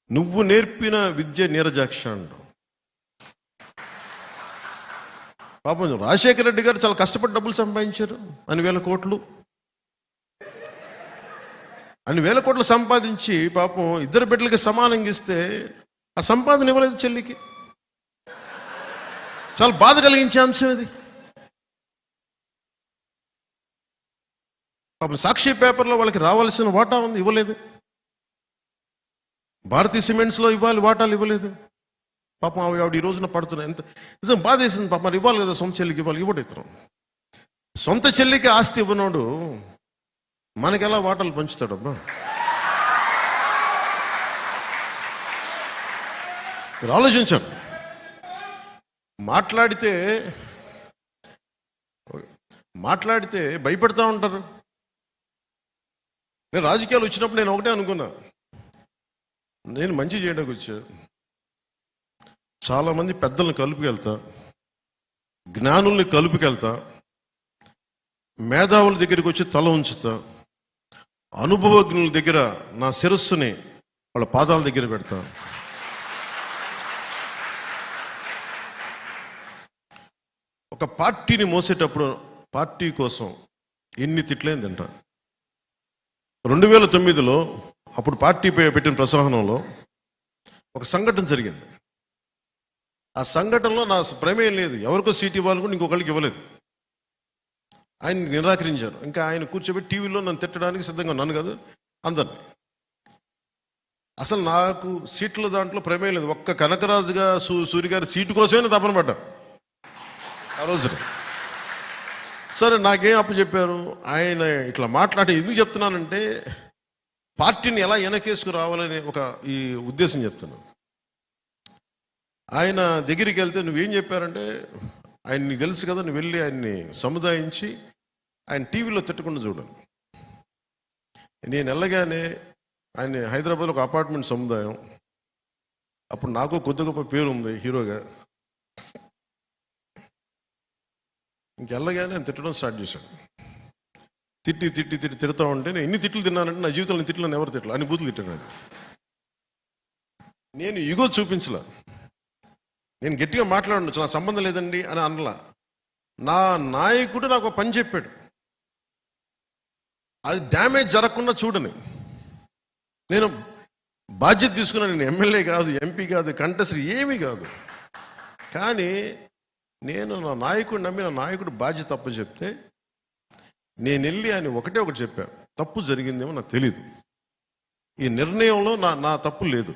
నువ్వు నేర్పిన విద్య నీరజాక్ష అంటావు. పాపం రాజశేఖర రెడ్డి గారు చాలా కష్టపడి డబ్బులు సంపాదించారు, అన్ని వేల కోట్లు సంపాదించి పాపం ఇద్దరు బిడ్డలకి సమానంగా ఇస్తే ఆ సంపాదన ఇవ్వలేదు చెల్లికి. చాలా బాధ కలిగించే అంశం ఇది. పాపం సాక్షి పేపర్లో వాళ్ళకి రావాల్సిన వాటా ఉంది, ఇవ్వలేదు. భారతీయ సిమెంట్స్లో ఇవ్వాలి వాటాలు, ఇవ్వలేదు. పాపం ఆవిడ ఈ రోజున పడుతున్నాయి. ఎంత నిజం బాధ వేసింది. పాపం మరి ఇవ్వాలి కదా, సొంత చెల్లికి ఇవ్వాలి, ఇవ్వడం. సొంత చెల్లికి ఆస్తి ఇవ్వనోడు మనకెలా వాటాలు పంచుతాడబ్బా? మీరు ఆలోచించండి. మాట్లాడితే భయపెడతా ఉంటారు. నేను రాజకీయాలు వచ్చినప్పుడు నేను ఒకటే అనుకున్నా, నేను మంచి చేయడానికి వచ్చా, చాలామంది పెద్దలను కలుపుకెళ్తా, జ్ఞానుల్ని కలుపుకెళ్తా, మేధావుల దగ్గరికి వచ్చి తల ఉంచుతా, అనుభవజ్ఞుల దగ్గర నా శిరస్సుని వాళ్ళ పాదాల దగ్గర పెడతా. ఒక పార్టీని మోసేటప్పుడు పార్టీ కోసం ఎన్ని తిట్లేని తింటా. 2009లో అప్పుడు పార్టీపై పెట్టిన ప్రసంగంలో ఒక సంఘటన జరిగింది. ఆ సంఘటనలో నా ప్రమేయం లేదు, ఎవరికో సీట్ ఇవ్వాలి కూడా ఇంకొకరికి ఇవ్వలేదు. ఆయన నిరాకరించారు. ఇంకా ఆయన కూర్చోబెట్టి టీవీలో నన్ను తిట్టడానికి సిద్ధంగా, నన్ను కాదు అందరినీ. అసలు నాకు సీట్ల దాంట్లో ప్రమేయం లేదు. ఒక్క కనకరాజుగా సూరి గారి సీటు కోసమే తపన పడ్డా ఆ రోజున. సరే, నాకేం అప్పచెప్పారు, ఆయన ఇట్లా మాట్లాడి ఎందుకు చెప్తున్నానంటే పార్టీని ఎలా వెనకేసుకు రావాలనే ఒక ఈ ఉద్దేశం చెప్తున్నాను. ఆయన దగ్గరికి వెళ్తే నువ్వేం చెప్పారంటే, ఆయన నీకు తెలుసు కదా, నువ్వు వెళ్ళి ఆయన్ని సముదాయించి ఆయన టీవీలో తిట్టకుండా చూడండి. నేను వెళ్ళగానే ఆయన హైదరాబాద్లో ఒక అపార్ట్మెంట్ సముదాయం, అప్పుడు నాకు కొద్ది గొప్ప పేరు ఉంది హీరోగా. ఇంకెళ్ళగానే ఆయన తిట్టడం స్టార్ట్ చేశాడు. తిడతా ఉంటే నేను ఎన్ని తిట్లు తిన్నానంటే నా జీవితంలో తిట్లు ఎవరు తిట్టలు అన్ని బూతులు తిట్టాను. నేను ఇగో చూపించలా, నేను గట్టిగా మాట్లాడచ్చు, నా సంబంధం లేదండి అని అనలా. నా నాయకుడు నాకు పని చెప్పాడు, అది డ్యామేజ్ జరగకుండా చూడని నేను బాధ్యత తీసుకున్నాను. నేను ఎమ్మెల్యే కాదు, ఎంపీ కాదు, కంటెస్టర్ ఏమీ కాదు. కానీ నేను నా నాయకుడు నమ్మి నా నాయకుడు బాధ్యత తప్పు చెప్తే నేను వెళ్ళి ఆయన ఒకటి చెప్పాను, తప్పు జరిగిందేమో నాకు తెలీదు, ఈ నిర్ణయంలో నా తప్పు లేదు,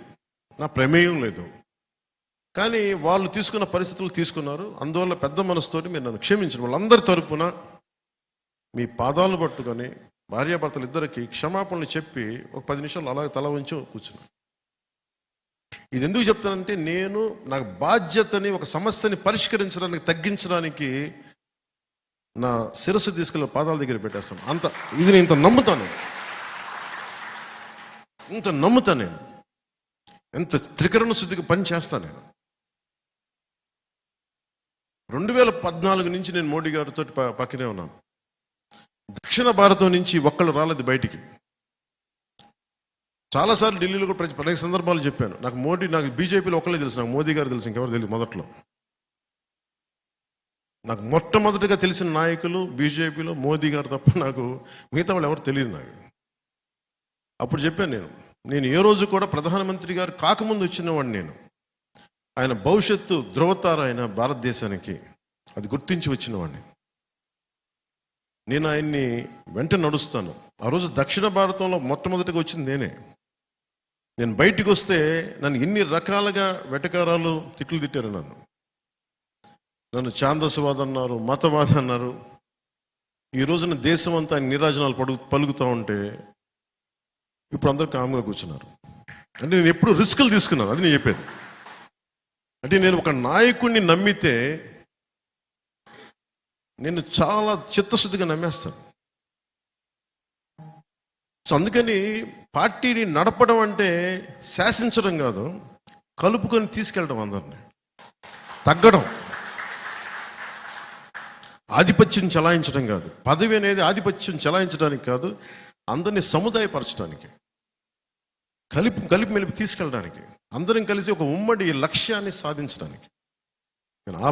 నా ప్రమేయం లేదు, కానీ వాళ్ళు తీసుకున్న పరిస్థితులు తీసుకున్నారు, అందువల్ల పెద్ద మనసుతోటి మీరు నన్ను క్షమించండి. వాళ్ళందరి తరపున మీ పాదాలు పట్టుకొని భార్యాభర్తలు ఇద్దరికి క్షమాపణలు చెప్పి ఒక 10 నిమిషాలు అలాగే తల ఉంచి కూర్చున్నాను. ఇది ఎందుకు చెప్తానంటే, నేను నాకు బాధ్యతని ఒక సమస్యని పరిష్కరించడానికి తగ్గించడానికి నా శిరస్సు తీసుకెళ్ళి పాదాల దగ్గర పెట్టేస్తాను. ఇది నేను ఇంత నమ్ముతాను, నేను ఎంత త్రికరణ శుద్ధిగా పని చేస్తాను. నేను 2014 నుంచి నేను మోడీ గారితో పక్కనే ఉన్నాను. దక్షిణ భారతం నుంచి ఒక్కళ్ళు రాలేదు బయటికి. చాలాసార్లు ఢిల్లీలో కూడా అనేక సందర్భాలు చెప్పాను, నాకు బీజేపీలో ఒక్కళ్ళే తెలుసు, నాకు మోదీ గారు తెలుసు, ఇంకెవరు తెలియదు. మొదట్లో నాకు మొట్టమొదటిగా తెలిసిన నాయకులు బీజేపీలో మోదీ గారు తప్ప నాకు మిగతా వాళ్ళు ఎవరు తెలియదు. నాకు అప్పుడు చెప్పాను, నేను ఏ రోజు కూడా ప్రధానమంత్రి గారు కాకముందు వచ్చినవాడిని. ఆయన భవిష్యత్తు ధృవతార ఆయన భారతదేశానికి, అది గుర్తించి వచ్చినవాడిని. నేను ఆయన్ని వెంట నడుస్తాను. ఆ రోజు దక్షిణ భారతంలో మొట్టమొదటిగా వచ్చింది నేనే. నేను బయటికి వస్తే నన్ను ఎన్ని రకాలుగా వెటకారాలు తిట్లు తిట్టారు. నన్ను ఛాందసవాద అన్నారు, మతవాద అన్నారు. ఈ రోజున దేశం అంతా నిరాజనాలు పలుకుతూ ఉంటే ఇప్పుడు అందరూ కామ్గా కూర్చున్నారు. అంటే నేను ఎప్పుడు రిస్కులు తీసుకున్నాను, అది నేను చెప్పేది. అంటే నేను ఒక నాయకుడిని నమ్మితే నేను చాలా చిత్తశుద్ధిగా నమ్మేస్తాను. సో అందుకని పార్టీని నడపడం అంటే శాసించడం కాదు, కలుపుకొని తీసుకెళ్ళడం, అందరినీ తగ్గడం, ఆధిపత్యం చెలాయించడం కాదు. పదవి అనేది ఆధిపత్యం చెలాయించడానికి కాదు, అందరినీ సముదాయపరచడానికి. కలిపి మెలిపి తీసుకెళ్ళడానికి, అందరం కలిసి ఒక ఉమ్మడి లక్ష్యాన్ని సాధించడానికి. నేను